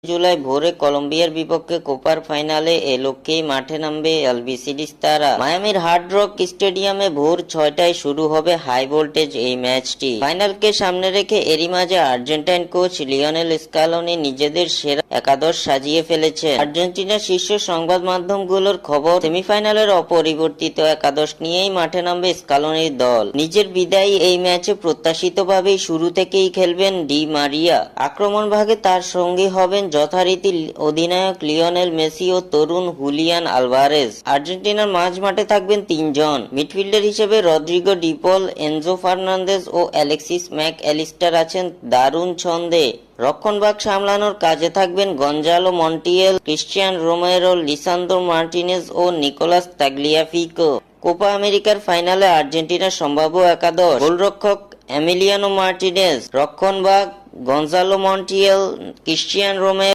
জুলাই ভোরে কলম্বিয়ার বিপক্ষে কোপার ফাইনালে এ লক্ষ্যেই মাঠে নামবে আলবিসিডিস তারা। মায়ামির হার্ড রক স্টেডিয়ামে ভোর 6টায় শুরু হবে হাই ভোল্টেজ এই ম্যাচটি। ফাইনালকে সামনে রেখে এরই মাঝে আর্জেন্টাইন কোচ লিওনেল স্কালোনি নিজেদের সেরা একাদশ সাজিয়ে ফেলেছেন। আর্জেন্টিনার শীর্ষ সংবাদ মাধ্যমগুলোর খবর, সেমিফাইনালের অপরিবর্তিত একাদশ নিয়েই মাঠে নামবে স্কালোনির দল। নিজের বিদায়ী এই ম্যাচে প্রত্যাশিতভাবেই শুরু থেকেই খেলবেন ডি মারিয়া। আক্রমণ ভাগে তার সঙ্গী হবেন যথারীতি অধিনায়ক লিওনেল মেসি ও তরুণ হুলিয়ান আলভারেজ। আর্জেন্টিনার মাঝ মাঠে থাকবেন তিনজন। মিডফিল্ডার হিসেবে রদ্রিগো ডিপল, এনজো ফার্নান্দেজ ও অ্যালেক্সিস ম্যাক অ্যালিস্টার আছেন দারুণ ছন্দে। রক্ষণভাগ সামলানোর কাজে থাকবেন Gonzalo Montiel, Cristian Romero, Lisandro Martinez ও নিকোলাস তাগলিয়াফিকো। কোপা আমেরিকার ফাইনালে আর্জেন্টিনার সম্ভাব্য একাদশ: গোলরক্ষক এমিলিয়ানো মার্টিনেজ, রক্ষণভাগ গঞ্জালো মন্টিয়েল, ক্রিস্টিয়ান রোমেরো,